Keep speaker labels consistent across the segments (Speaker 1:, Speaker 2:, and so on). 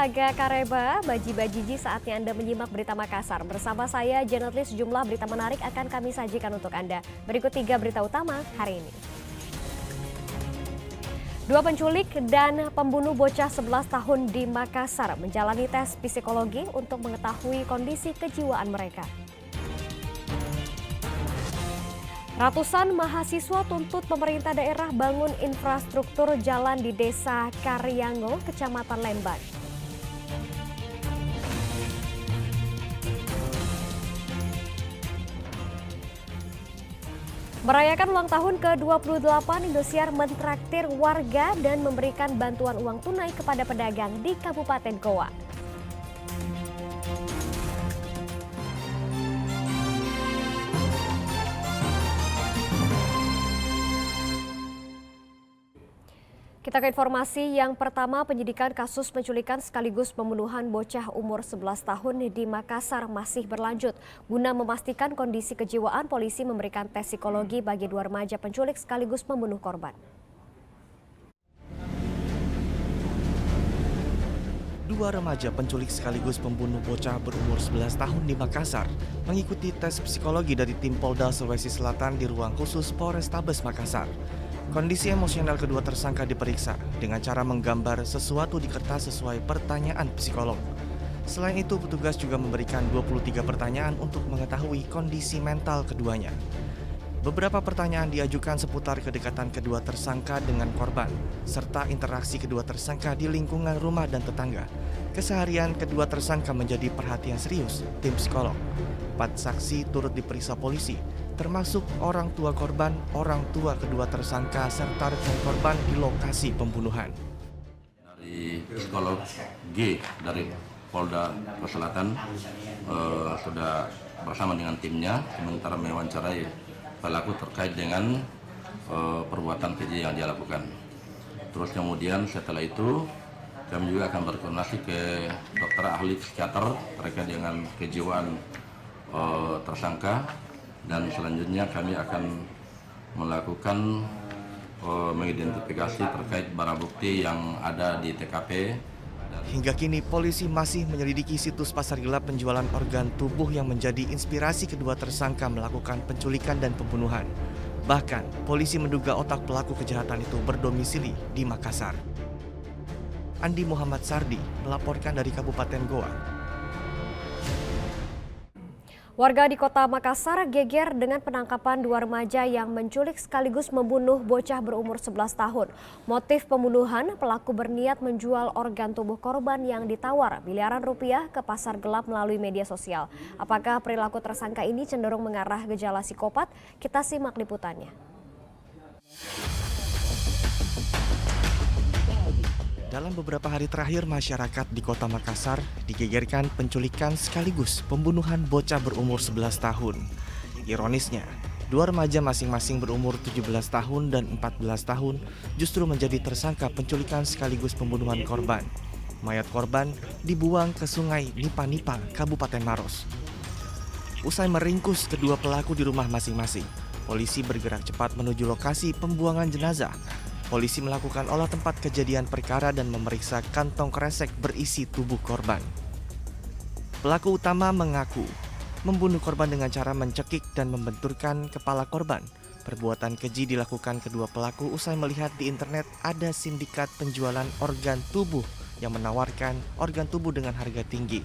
Speaker 1: Saga Kareba, Baji-Bajiji, saatnya Anda menyimak berita Makassar. Bersama saya, Janet Lee, sejumlah berita menarik akan kami sajikan untuk Anda. Berikut 3 berita utama hari ini. 2 penculik dan pembunuh bocah 11 tahun di Makassar menjalani tes psikologi untuk mengetahui kondisi kejiwaan mereka. Ratusan mahasiswa tuntut pemerintah daerah bangun infrastruktur jalan di Desa Karyango, Kecamatan Lembang. Merayakan ulang tahun ke-28, Indosiar mentraktir warga dan memberikan bantuan uang tunai kepada pedagang di Kabupaten Goa. Kita ke informasi yang pertama, penyidikan kasus penculikan sekaligus pembunuhan bocah umur 11 tahun di Makassar masih berlanjut. Guna memastikan kondisi kejiwaan, polisi memberikan tes psikologi bagi 2 remaja penculik sekaligus pembunuh korban.
Speaker 2: 2 remaja penculik sekaligus pembunuh bocah berumur 11 tahun di Makassar mengikuti tes psikologi dari tim Polda Sulawesi Selatan di ruang khusus Polrestabes Makassar. Kondisi emosional kedua tersangka diperiksa dengan cara menggambar sesuatu di kertas sesuai pertanyaan psikolog. Selain itu, petugas juga memberikan 23 pertanyaan untuk mengetahui kondisi mental keduanya. Beberapa pertanyaan diajukan seputar kedekatan kedua tersangka dengan korban, serta interaksi kedua tersangka di lingkungan rumah dan tetangga. Keseharian kedua tersangka menjadi perhatian serius tim psikolog. 4 saksi turut diperiksa polisi, termasuk orang tua korban, orang tua kedua tersangka, serta rekan korban di lokasi pembunuhan.
Speaker 3: Dari psikolog G dari Polda Selatan sudah bersama dengan timnya sementara mewawancarai pelaku terkait dengan perbuatan keji yang dia lakukan. Terus kemudian setelah itu kami juga akan berkoordinasi ke dokter ahli psikiater terkait dengan kejiwaan tersangka, dan selanjutnya kami akan melakukan mengidentifikasi terkait barang bukti yang ada di TKP.
Speaker 2: Hingga kini polisi masih menyelidiki situs pasar gelap penjualan organ tubuh yang menjadi inspirasi kedua tersangka melakukan penculikan dan pembunuhan. Bahkan polisi menduga otak pelaku kejahatan itu berdomisili di Makassar. Andi Muhammad Sardi melaporkan dari Kabupaten Goa.
Speaker 1: Warga di kota Makassar geger dengan penangkapan 2 remaja yang menculik sekaligus membunuh bocah berumur 11 tahun. Motif pembunuhan, pelaku berniat menjual organ tubuh korban yang ditawar miliaran rupiah ke pasar gelap melalui media sosial. Apakah perilaku tersangka ini cenderung mengarah gejala psikopat? Kita simak liputannya.
Speaker 2: Dalam beberapa hari terakhir, masyarakat di kota Makassar digegerkan penculikan sekaligus pembunuhan bocah berumur 11 tahun. Ironisnya, 2 remaja masing-masing berumur 17 tahun dan 14 tahun justru menjadi tersangka penculikan sekaligus pembunuhan korban. Mayat korban dibuang ke sungai Nipa-Nipa, Kabupaten Maros. Usai meringkus kedua pelaku di rumah masing-masing, polisi bergerak cepat menuju lokasi pembuangan jenazah. Polisi melakukan olah tempat kejadian perkara dan memeriksa kantong kresek berisi tubuh korban. Pelaku utama mengaku membunuh korban dengan cara mencekik dan membenturkan kepala korban. Perbuatan keji dilakukan kedua pelaku usai melihat di internet ada sindikat penjualan organ tubuh yang menawarkan organ tubuh dengan harga tinggi.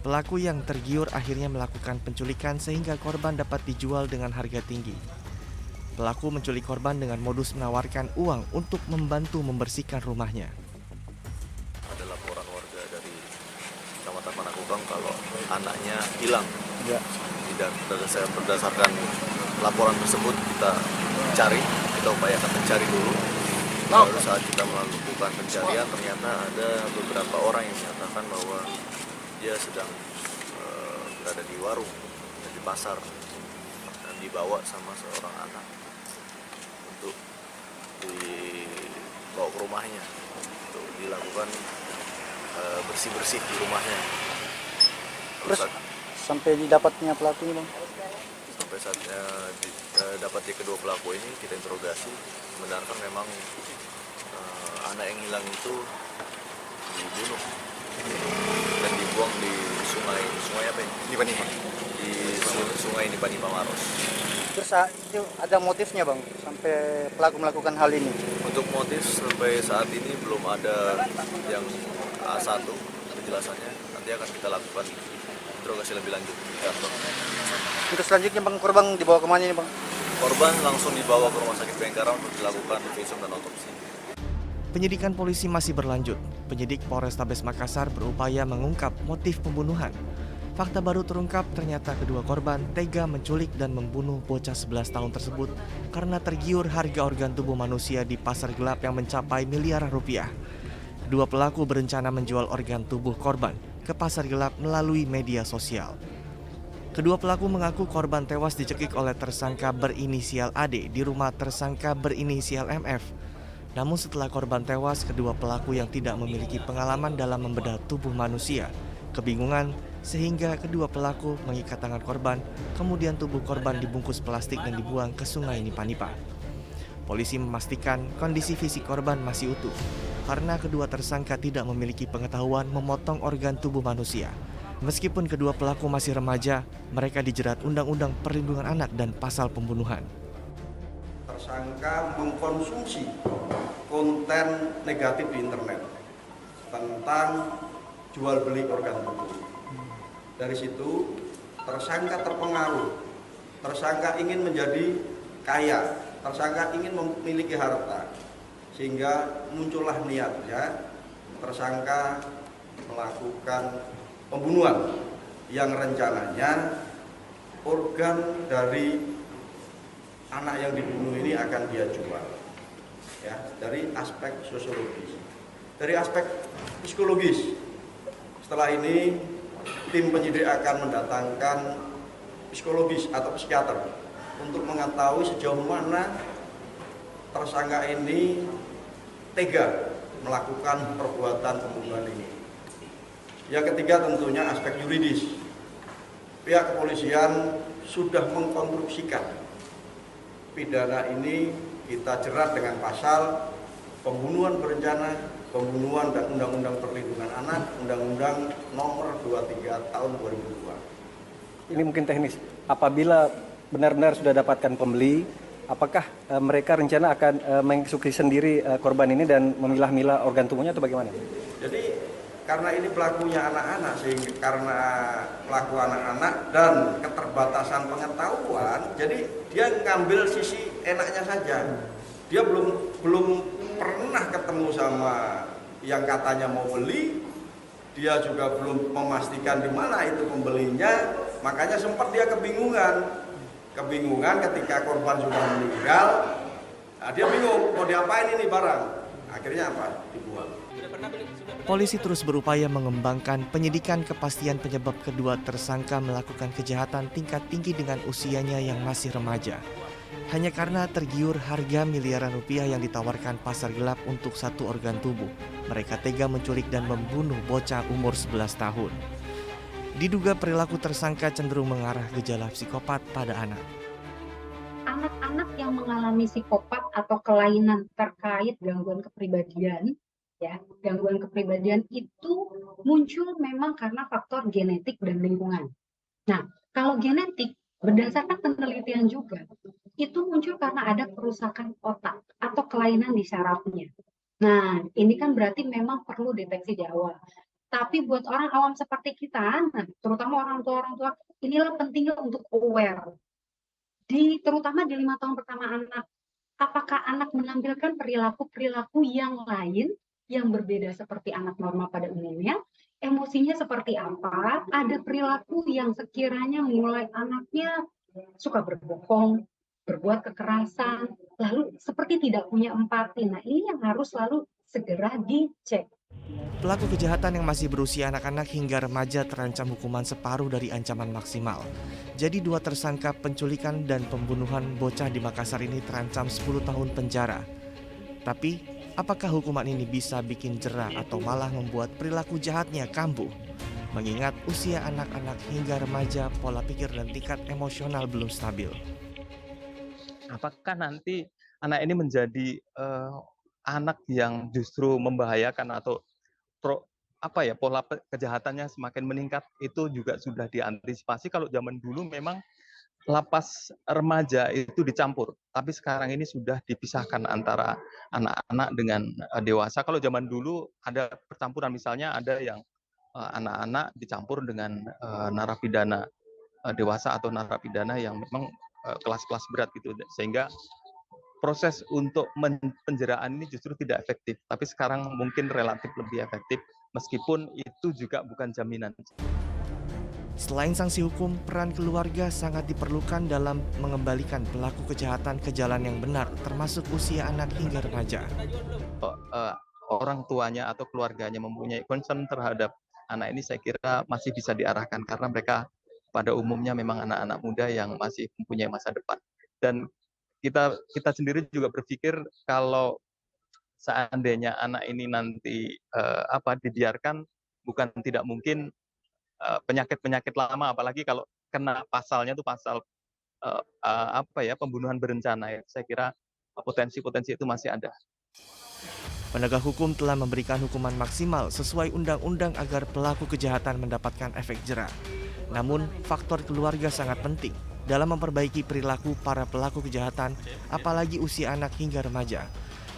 Speaker 2: Pelaku yang tergiur akhirnya melakukan penculikan sehingga korban dapat dijual dengan harga tinggi. Pelaku menculik korban dengan modus menawarkan uang untuk membantu membersihkan rumahnya.
Speaker 4: Ada laporan warga dari Kecamatan Panakukang kalau anaknya hilang. Ya. Berdasarkan laporan tersebut kita upayakan mencari dulu. Lalu saat kita melakukan pencarian ternyata ada beberapa orang yang menyatakan bahwa dia sedang berada di warung dan di pasar dan dibawa sama seorang anak untuk dibawa ke rumahnya untuk dilakukan bersih-bersih di rumahnya.
Speaker 5: Terus sampai didapatnya pelaku ini, Bang?
Speaker 4: Sampai saatnya dapatnya kedua pelaku ini kita interogasi, membenarkan memang anak yang hilang itu dibunuh dan dibuang di sungai apa ini? Nipanima. Di sungai Nipanima Maros.
Speaker 5: Terus itu ada motifnya bang sampai pelaku melakukan hal ini?
Speaker 4: Untuk motif sampai saat ini belum ada yang A1 penjelasannya. Nanti akan kita lakukan interogasi lebih lanjut di kantor.
Speaker 5: Untuk selanjutnya bang, korban dibawa kemana ini bang?
Speaker 4: Korban langsung dibawa ke Rumah Sakit Bayangkara untuk dilakukan visum dan otopsi.
Speaker 2: Penyidikan polisi masih berlanjut. Penyidik Polrestabes Makassar berupaya mengungkap motif pembunuhan. Fakta baru terungkap, ternyata kedua korban tega menculik dan membunuh bocah 11 tahun tersebut karena tergiur harga organ tubuh manusia di pasar gelap yang mencapai miliaran rupiah. Kedua pelaku berencana menjual organ tubuh korban ke pasar gelap melalui media sosial. Kedua pelaku mengaku korban tewas dicekik oleh tersangka berinisial AD di rumah tersangka berinisial MF. Namun setelah korban tewas, kedua pelaku yang tidak memiliki pengalaman dalam membedah tubuh manusia kebingungan sehingga kedua pelaku mengikat tangan korban, kemudian tubuh korban dibungkus plastik dan dibuang ke sungai Nipa-Nipa. Polisi memastikan kondisi fisik korban masih utuh karena kedua tersangka tidak memiliki pengetahuan memotong organ tubuh manusia. Meskipun kedua pelaku masih remaja, mereka dijerat Undang-Undang Perlindungan Anak dan pasal pembunuhan.
Speaker 6: Tersangka mengkonsumsi konten negatif di internet tentang jual beli organ tubuh. Dari situ tersangka terpengaruh, tersangka ingin menjadi kaya, tersangka ingin memiliki harta, sehingga muncullah niatnya tersangka melakukan pembunuhan yang rencananya organ dari anak yang dibunuh ini akan dia jual. Ya, dari aspek sosiologis, dari aspek psikologis. Setelah ini tim penyidik akan mendatangkan psikologis atau psikiater untuk mengetahui sejauh mana tersangka ini tega melakukan perbuatan pembunuhan ini. Yang ketiga tentunya aspek yuridis. Pihak kepolisian sudah mengkonstruksikan pidana ini kita jerat dengan pasal pembunuhan berencana, pembunuhan dan Undang-Undang Perlindungan Anak, Undang-Undang Nomor 23 Tahun 2002.
Speaker 5: Ini mungkin teknis. Apabila benar-benar sudah dapatkan pembeli, apakah mereka rencana akan mengeksekusi sendiri korban ini dan memilah-milah organ tubuhnya atau bagaimana?
Speaker 6: Jadi karena ini pelakunya anak-anak, sehingga karena pelaku anak-anak dan keterbatasan pengetahuan, jadi dia ngambil sisi enaknya saja. Dia belum pernah ketemu sama yang katanya mau beli, dia juga belum memastikan di mana itu pembelinya, makanya sempat dia kebingungan ketika korban sudah meninggal. Nah, dia bingung mau diapain ini barang, akhirnya apa? Dibuang.
Speaker 2: Polisi terus berupaya mengembangkan penyidikan kepastian penyebab kedua tersangka melakukan kejahatan tingkat tinggi dengan usianya yang masih remaja. Hanya karena tergiur harga miliaran rupiah yang ditawarkan pasar gelap untuk satu organ tubuh, mereka tega menculik dan membunuh bocah umur 11 tahun. Diduga perilaku tersangka cenderung mengarah gejala psikopat pada anak.
Speaker 7: Anak-anak yang mengalami psikopat atau kelainan terkait gangguan kepribadian, ya, gangguan kepribadian itu muncul memang karena faktor genetik dan lingkungan. Nah, kalau genetik berdasarkan penelitian juga itu muncul karena ada kerusakan otak atau kelainan di sarafnya. Nah, ini kan berarti memang perlu deteksi di awal. Tapi buat orang awam seperti kita, nah, terutama orang tua, inilah pentingnya untuk aware. Terutama di 5 tahun pertama anak, apakah anak menampilkan perilaku-perilaku yang lain yang berbeda seperti anak normal pada umumnya, emosinya seperti apa, ada perilaku yang sekiranya mulai anaknya suka berbohong, berbuat kekerasan, lalu seperti tidak punya empati. Nah, ini yang harus selalu segera dicek.
Speaker 2: Pelaku kejahatan yang masih berusia anak-anak hingga remaja terancam hukuman separuh dari ancaman maksimal. Jadi dua tersangka penculikan dan pembunuhan bocah di Makassar ini terancam 10 tahun penjara. Tapi, apakah hukuman ini bisa bikin jera atau malah membuat perilaku jahatnya kambuh? Mengingat usia anak-anak hingga remaja, pola pikir dan tingkat emosional belum stabil.
Speaker 8: Apakah nanti anak ini menjadi anak yang justru membahayakan atau pola kejahatannya semakin meningkat itu juga sudah diantisipasi. Kalau zaman dulu memang lapas remaja itu dicampur, tapi sekarang ini sudah dipisahkan antara anak-anak dengan dewasa. Kalau zaman dulu ada percampuran, misalnya ada yang anak-anak dicampur dengan narapidana dewasa atau narapidana yang memang kelas-kelas berat gitu, sehingga proses untuk penjeraan ini justru tidak efektif. Tapi sekarang mungkin relatif lebih efektif, meskipun itu juga bukan jaminan.
Speaker 2: Selain sanksi hukum, peran keluarga sangat diperlukan dalam mengembalikan pelaku kejahatan ke jalan yang benar, termasuk usia anak hingga remaja.
Speaker 8: Orang tuanya atau keluarganya mempunyai concern terhadap anak ini, saya kira masih bisa diarahkan, karena mereka pada umumnya memang anak-anak muda yang masih mempunyai masa depan. Dan kita sendiri juga berpikir kalau seandainya anak ini nanti dibiarkan, bukan tidak mungkin penyakit-penyakit lama, apalagi kalau kena pasalnya itu pasal pembunuhan berencana, ya. Saya kira potensi-potensi itu masih ada.
Speaker 2: Penegak hukum telah memberikan hukuman maksimal sesuai undang-undang agar pelaku kejahatan mendapatkan efek jera. Namun, faktor keluarga sangat penting dalam memperbaiki perilaku para pelaku kejahatan, apalagi usia anak hingga remaja.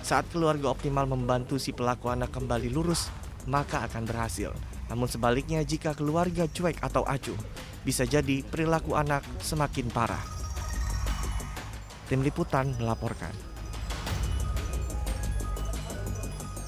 Speaker 2: Saat keluarga optimal membantu si pelaku anak kembali lurus, maka akan berhasil. Namun sebaliknya, jika keluarga cuek atau acuh, bisa jadi perilaku anak semakin parah. Tim Liputan melaporkan.